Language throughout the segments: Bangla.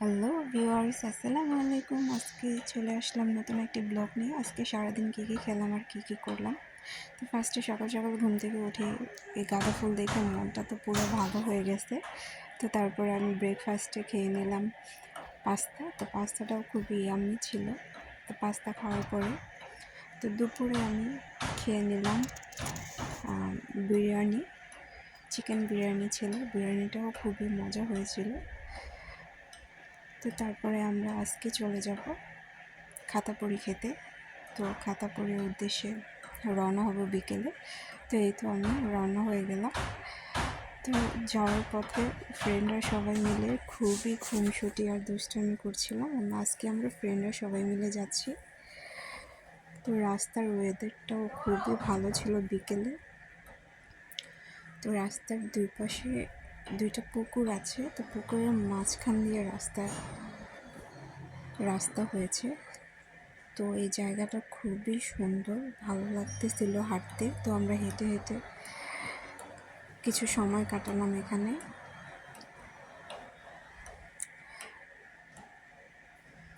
হ্যালো ভিউয়ার্স, আসসালামু আলাইকুম। আজকে চলে আসলাম নতুন একটি ব্লগ নিয়ে। আজকে সারাদিন কী কী খেলাম আর কী কী করলাম। তো ফার্স্টে সকাল সকাল ঘুম থেকে উঠে এই গাঁদা ফুল দেখে মনটা তো পুরো ভালো হয়ে গেছে। তো তারপরে আমি ব্রেকফাস্টে খেয়ে নিলাম পাস্তা। তো পাস্তাটাও খুবই ইয়াম্মি ছিল। তো পাস্তা খাওয়ার পরে তো দুপুরে আমি খেয়ে নিলাম বিরিয়ানি, চিকেন বিরিয়ানি ছিল। বিরিয়ানিটাও খুবই মজা হয়েছিল। তো তারপরে আমরা আজকে চলে যাব খাতাপুরি খেতে। তো খাতাপুরির উদ্দেশ্যে রওনা হব বিকেলে। তো এই তো আমি রওনা হয়ে গেলাম। তো যাওয়ার পথে ফ্রেন্ডরা সবাই মিলে খুবই খুনসুটি আর দুষ্টামি করছিলাম। আজকে আমরা ফ্রেন্ডরা সবাই মিলে যাচ্ছি। তো রাস্তার ওয়েদারটাও খুবই ভালো ছিল বিকেলে। তো রাস্তার দুই পাশে দুইটা পুকুর আছে। তো পুকুরের মাঝখান দিয়ে রাস্তা হয়েছে। তো এই জায়গাটা খুবই সুন্দর, ভালো লাগতেছিল হাঁটতে। তো আমরা হেঁটে হেঁটে কিছু সময় কাটালাম এখানে।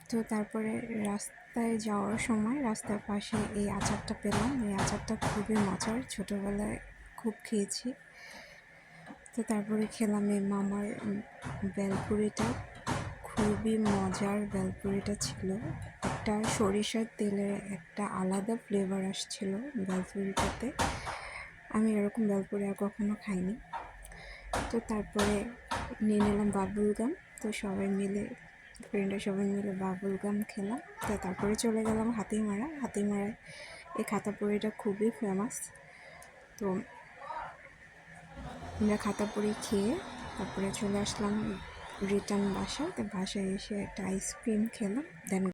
তো তারপরে রাস্তায় যাওয়ার সময় রাস্তার পাশে এই আচারটা পেলাম। এই আচারটা খুবই মজার, ছোটোবেলায় খুব খেয়েছি। তো তারপরে খেলাম এই মামার বেলপুরিটা। খুবই মজার বেলপুরিটা ছিল। একটা সরিষার তেলের একটা আলাদা ফ্লেভার আসছিল বেলপুরিটাতে। আমি এরকম বেলপুরি আর কখনো খাইনি। তো তারপরে নিয়ে নিলাম বাবুল গাম। তো ফ্রেন্ডরা সবাই মিলে বাবুল গাম খেলাম। তো তারপরে চলে গেলাম হাতিমারায় এই খাতাপুরিটা খুবই ফেমাস। তো আমরা খাতাপুরি খেয়ে তারপরে চলে আসলাম রিটার্ন বাসায়। তো বাসায় এসে একটা আইসক্রিম খেলাম, দেন